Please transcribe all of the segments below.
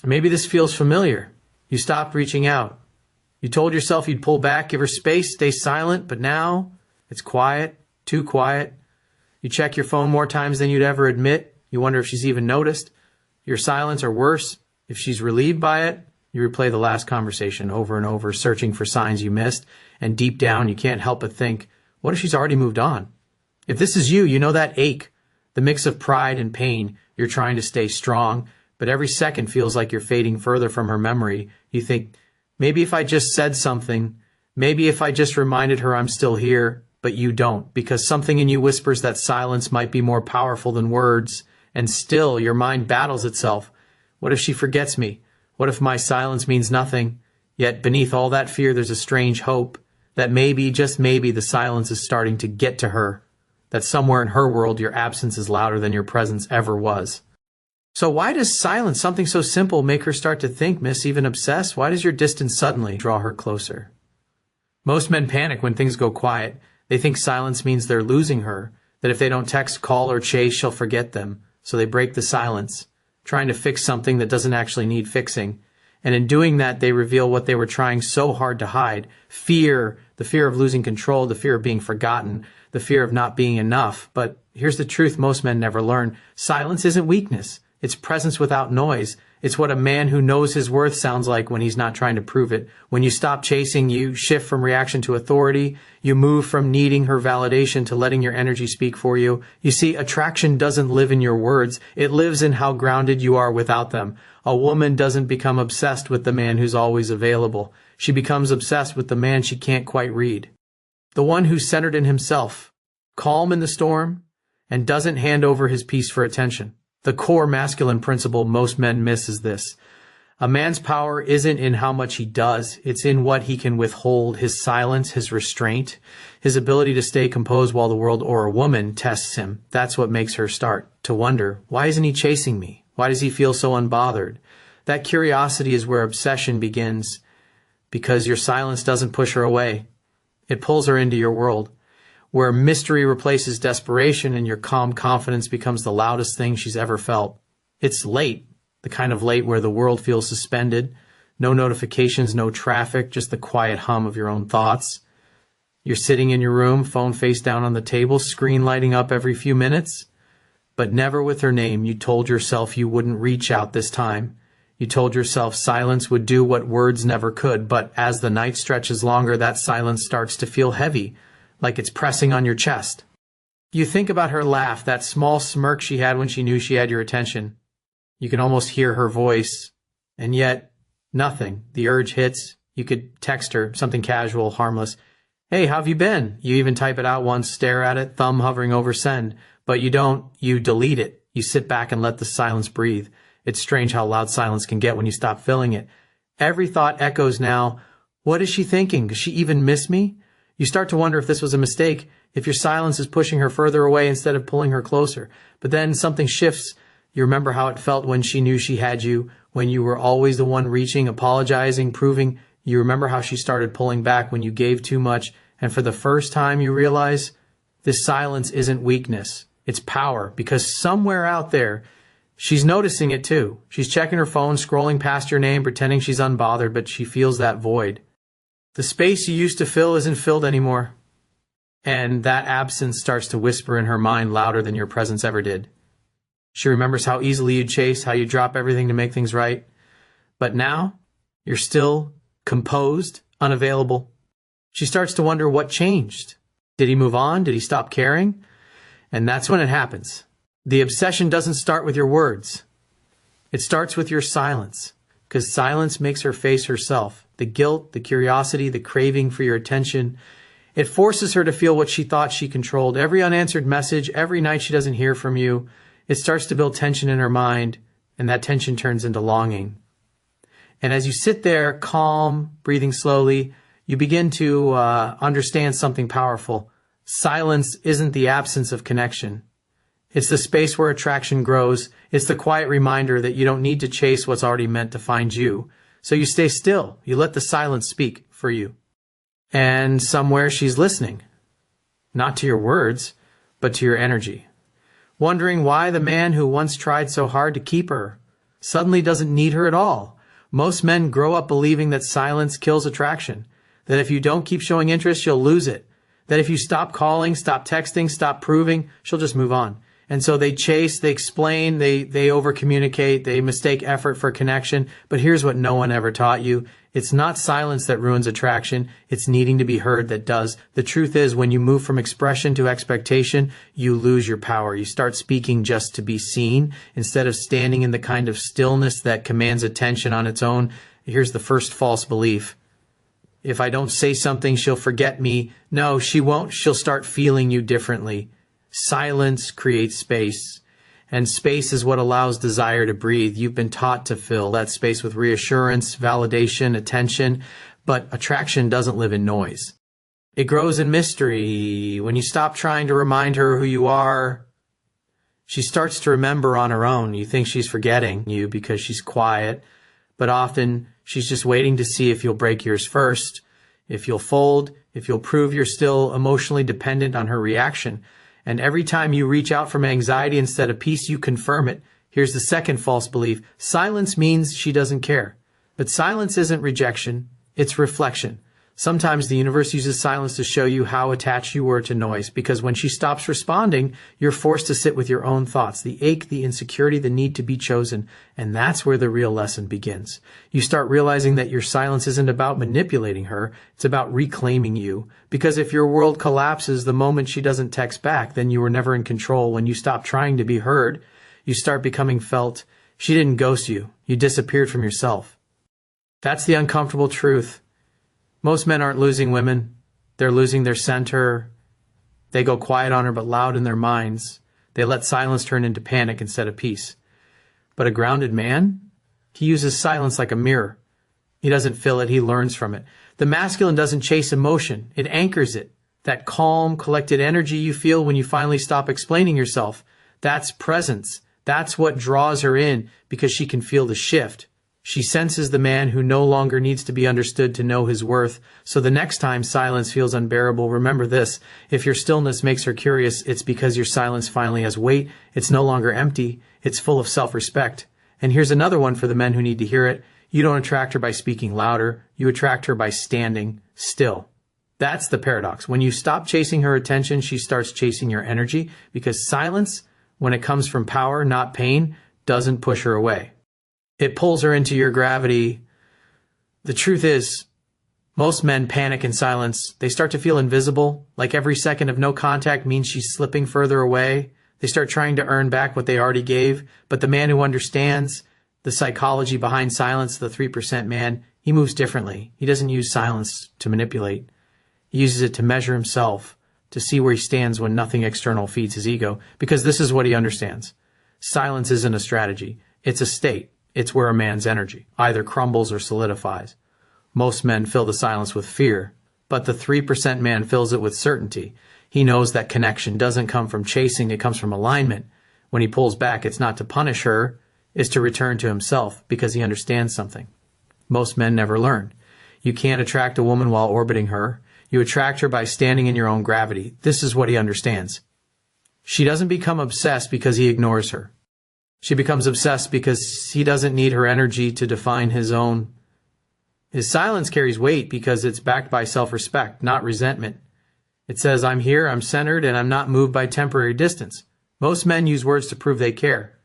Maybe this feels familiar. You stopped reaching out. You told yourself you'd pull back, give her space, stay silent, but now it's quiet, too quiet. You check your phone more times than you'd ever admit. You wonder if she's even noticed your silence, or worse, if she's relieved by it. You replay the last conversation over and over, searching for signs you missed, and deep down you can't help but think, what if she's already moved on? If this is you, you know that ache, the mix of pride and pain. You're trying to stay strong, but every second feels like you're fading further from her memory. You think, maybe if I just said something, maybe if I just reminded her I'm still here, but you don't, because something in you whispers that silence might be more powerful than words, and still your mind battles itself. What if she forgets me? What if my silence means nothing? Yet beneath all that fear there's a strange hope that maybe, just maybe, the silence is starting to get to her, that somewhere in her world your absence is louder than your presence ever was. So why does silence, something so simple, make her start to think, miss, even obsess? Why does your distance suddenly draw her closer? Most men panic when things go quiet. They think silence means they're losing her, that if they don't text, call, or chase, she'll forget them. So they break the silence, trying to fix something that doesn't actually need fixing. And in doing that, they reveal what they were trying so hard to hide. Fear, the fear of losing control, the fear of being forgotten, the fear of not being enough. But here's the truth most men never learn. Silence isn't weakness. It's presence without noise. It's what a man who knows his worth sounds like when he's not trying to prove it. When you stop chasing, you shift from reaction to authority. You move from needing her validation to letting your energy speak for you. You see, attraction doesn't live in your words. It lives in how grounded you are without them. A woman doesn't become obsessed with the man who's always available. She becomes obsessed with the man she can't quite read. The one who's centered in himself, calm in the storm, and doesn't hand over his peace for attention. The core masculine principle most men miss is this. A man's power isn't in how much he does. It's in what he can withhold, his silence, his restraint, his ability to stay composed while the world or a woman tests him. That's what makes her start to wonder, why isn't he chasing me? Why does he feel so unbothered? That curiosity is where obsession begins, because your silence doesn't push her away. It pulls her into your world, where mystery replaces desperation and your calm confidence becomes the loudest thing she's ever felt. It's late, the kind of late where the world feels suspended, no notifications, no traffic, just the quiet hum of your own thoughts. You're sitting in your room, phone face down on the table, screen lighting up every few minutes, but never with her name. You told yourself you wouldn't reach out this time. You told yourself silence would do what words never could, but as the night stretches longer, that silence starts to feel heavy, like it's pressing on your chest. You think about her laugh, that small smirk she had when she knew she had your attention. You can almost hear her voice, and yet nothing. The urge hits. You could text her, something casual, harmless. Hey, how have you been? You even type it out once, stare at it, thumb hovering over send. But you don't. You delete it. You sit back and let the silence breathe. It's strange how loud silence can get when you stop filling it. Every thought echoes now. What is she thinking? Does she even miss me? You start to wonder if this was a mistake, if your silence is pushing her further away instead of pulling her closer. But then something shifts. You remember how it felt when she knew she had you, when you were always the one reaching, apologizing, proving. You remember how she started pulling back when you gave too much, and for the first time you realize this silence isn't weakness. It's power, because somewhere out there, she's noticing it too. She's checking her phone, scrolling past your name, pretending she's unbothered, but she feels that void. The space you used to fill isn't filled anymore. And that absence starts to whisper in her mind louder than your presence ever did. She remembers how easily you chase, how you drop everything to make things right. But now, you're still composed, unavailable. She starts to wonder what changed. Did he move on? Did he stop caring? And that's when it happens. The obsession doesn't start with your words. It starts with your silence, because silence makes her face herself. The guilt, the curiosity, the craving for your attention. It forces her to feel what she thought she controlled. Every unanswered message, every night she doesn't hear from you, it starts to build tension in her mind, and that tension turns into longing. And as you sit there, calm, breathing slowly, you begin to understand something powerful. Silence isn't the absence of connection. It's the space where attraction grows. It's the quiet reminder that you don't need to chase what's already meant to find you. So you stay still. You let the silence speak for you. And somewhere she's listening. Not to your words, but to your energy. Wondering why the man who once tried so hard to keep her suddenly doesn't need her at all. Most men grow up believing that silence kills attraction, that if you don't keep showing interest, you'll lose it, that if you stop calling, stop texting, stop proving, she'll just move on. And so they chase, they explain, they over-communicate, they mistake effort for connection. But here's what no one ever taught you. It's not silence that ruins attraction. It's needing to be heard that does. The truth is, when you move from expression to expectation, you lose your power. You start speaking just to be seen instead of standing in the kind of stillness that commands attention on its own. Here's the first false belief. If I don't say something, she'll forget me. No, she won't. She'll start feeling you differently. Silence creates space, and space is what allows desire to breathe. You've been taught to fill that space with reassurance, validation, attention, but attraction doesn't live in noise. It grows in mystery. When you stop trying to remind her who you are, she starts to remember on her own. You think she's forgetting you because she's quiet, but often she's just waiting to see if you'll break yours first, if you'll fold, if you'll prove you're still emotionally dependent on her reaction. And every time you reach out from anxiety instead of peace, you confirm it. Here's the second false belief. Silence means she doesn't care. But silence isn't rejection, it's reflection. Sometimes the universe uses silence to show you how attached you were to noise, because when she stops responding, you're forced to sit with your own thoughts, the ache, the insecurity, the need to be chosen. And that's where the real lesson begins. You start realizing that your silence isn't about manipulating her, it's about reclaiming you. Because if your world collapses the moment she doesn't text back, then you were never in control. When you stop trying to be heard, you start becoming felt. She didn't ghost you, you disappeared from yourself. That's the uncomfortable truth. Most men aren't losing women. They're losing their center. They go quiet on her but loud in their minds. They let silence turn into panic instead of peace. But a grounded man, he uses silence like a mirror. He doesn't fill it, he learns from it. The masculine doesn't chase emotion, it anchors it. That calm, collected energy you feel when you finally stop explaining yourself, that's presence. That's what draws her in, because she can feel the shift. She senses the man who no longer needs to be understood to know his worth. So the next time silence feels unbearable, remember this. If your stillness makes her curious, it's because your silence finally has weight. It's no longer empty. It's full of self-respect. And here's another one for the men who need to hear it. You don't attract her by speaking louder. You attract her by standing still. That's the paradox. When you stop chasing her attention, she starts chasing your energy, because silence, when it comes from power, not pain, doesn't push her away. It pulls her into your gravity. The truth is, most men panic in silence. They start to feel invisible, like every second of no contact means she's slipping further away. They start trying to earn back what they already gave. But the man who understands the psychology behind silence, the 3% man, he moves differently. He doesn't use silence to manipulate. He uses it to measure himself, to see where he stands when nothing external feeds his ego, because this is what he understands. Silence isn't a strategy. It's a state. It's where a man's energy either crumbles or solidifies. Most men fill the silence with fear, but the 3% man fills it with certainty. He knows that connection doesn't come from chasing, it comes from alignment. When he pulls back, it's not to punish her, it's to return to himself, because he understands something. Most men never learn. You can't attract a woman while orbiting her. You attract her by standing in your own gravity. This is what he understands. She doesn't become obsessed because he ignores her. She becomes obsessed because he doesn't need her energy to define his own. His silence carries weight because it's backed by self-respect, not resentment. It says, I'm here, I'm centered, and I'm not moved by temporary distance. Most men use words to prove they care.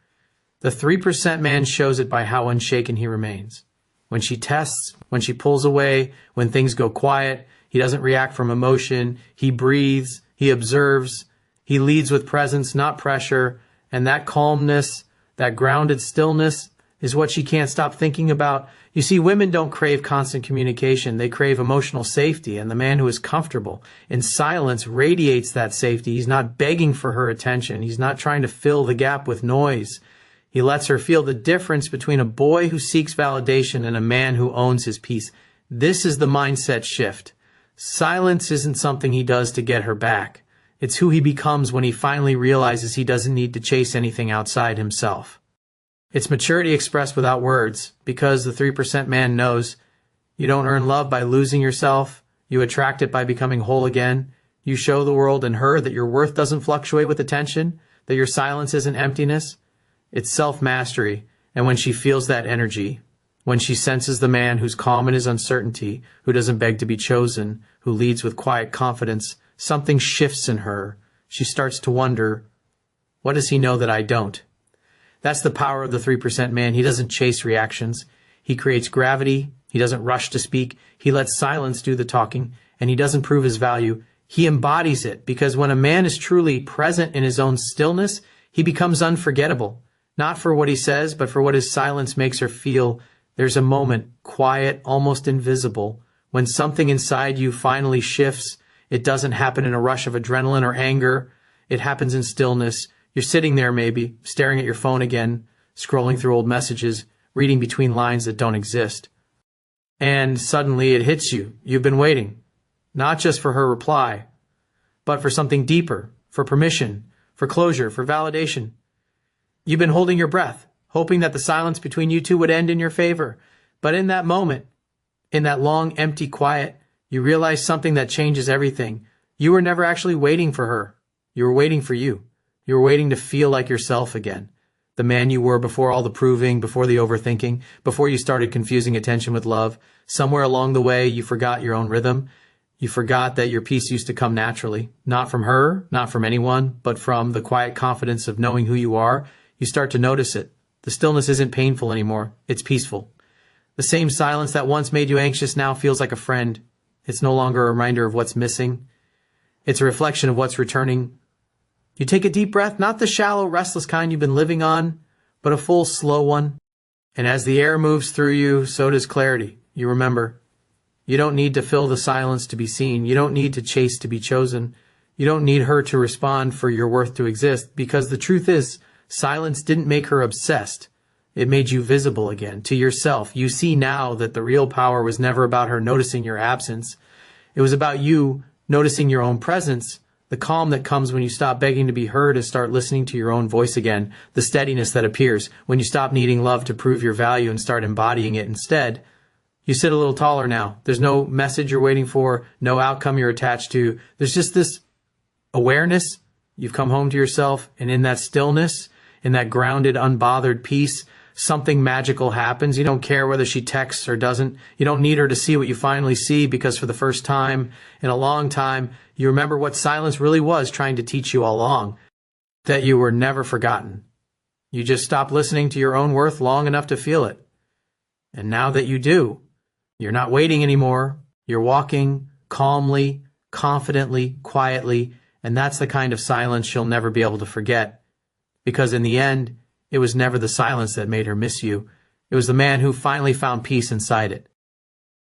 The 3% man shows it by how unshaken he remains. When she tests, when she pulls away, when things go quiet, he doesn't react from emotion. He breathes, he observes, he leads with presence, not pressure, and that calmness, that grounded stillness is what she can't stop thinking about. You see, women don't crave constant communication. They crave emotional safety, and the man who is comfortable in silence radiates that safety. He's not begging for her attention. He's not trying to fill the gap with noise. He lets her feel the difference between a boy who seeks validation and a man who owns his peace. This is the mindset shift. Silence isn't something he does to get her back. It's who he becomes when he finally realizes he doesn't need to chase anything outside himself. It's maturity expressed without words, because the 3% man knows you don't earn love by losing yourself. You attract it by becoming whole again. You show the world and her that your worth doesn't fluctuate with attention, that your silence isn't emptiness. It's self-mastery, And when she feels that energy, when she senses the man who's calm in his uncertainty, who doesn't beg to be chosen, who leads with quiet confidence, something shifts in her. She starts to wonder, what does he know that I don't? That's the power of the 3% man. He doesn't chase reactions. He creates gravity. He doesn't rush to speak. He lets silence do the talking, and he doesn't prove his value. He embodies it, because when a man is truly present in his own stillness, he becomes unforgettable, not for what he says, but for what his silence makes her feel. There's a moment, quiet, almost invisible, when something inside you finally shifts. It doesn't happen in a rush of adrenaline or anger. It happens in stillness. You're sitting there maybe, staring at your phone again, scrolling through old messages, reading between lines that don't exist. And suddenly it hits you. You've been waiting, not just for her reply, but for something deeper, for permission, for closure, for validation. You've been holding your breath, hoping that the silence between you two would end in your favor. But in that moment, in that long, empty quiet, you realize something that changes everything. You were never actually waiting for her. You were waiting for you. You were waiting to feel like yourself again. The man you were before all the proving, before the overthinking, before you started confusing attention with love. Somewhere along the way, you forgot your own rhythm. You forgot that your peace used to come naturally, not from her, not from anyone, but from the quiet confidence of knowing who you are. You start to notice it. The stillness isn't painful anymore. It's peaceful. The same silence that once made you anxious now feels like a friend. It's no longer a reminder of what's missing. It's a reflection of what's returning. You take a deep breath, not the shallow, restless kind you've been living on, but a full, slow one. And as the air moves through you, so does clarity. You remember, you don't need to fill the silence to be seen. You don't need to chase to be chosen. You don't need her to respond for your worth to exist, because the truth is, silence didn't make her obsessed. It made you visible again, to yourself. You see now that the real power was never about her noticing your absence. It was about you noticing your own presence, the calm that comes when you stop begging to be heard and start listening to your own voice again, the steadiness that appears when you stop needing love to prove your value and start embodying it instead. You sit a little taller now. There's no message you're waiting for, no outcome you're attached to. There's just this awareness. You've come home to yourself, and in that stillness, in that grounded, unbothered peace, something magical happens. You don't care whether she texts or doesn't. You don't need her to see what you finally see, because for the first time in a long time, you remember what silence really was trying to teach you all along, that you were never forgotten. You just stopped listening to your own worth long enough to feel it. And now that you do, you're not waiting anymore. You're walking calmly, confidently, quietly, and that's the kind of silence she'll never be able to forget. Because in the end, it was never the silence that made her miss you. It was the man who finally found peace inside it.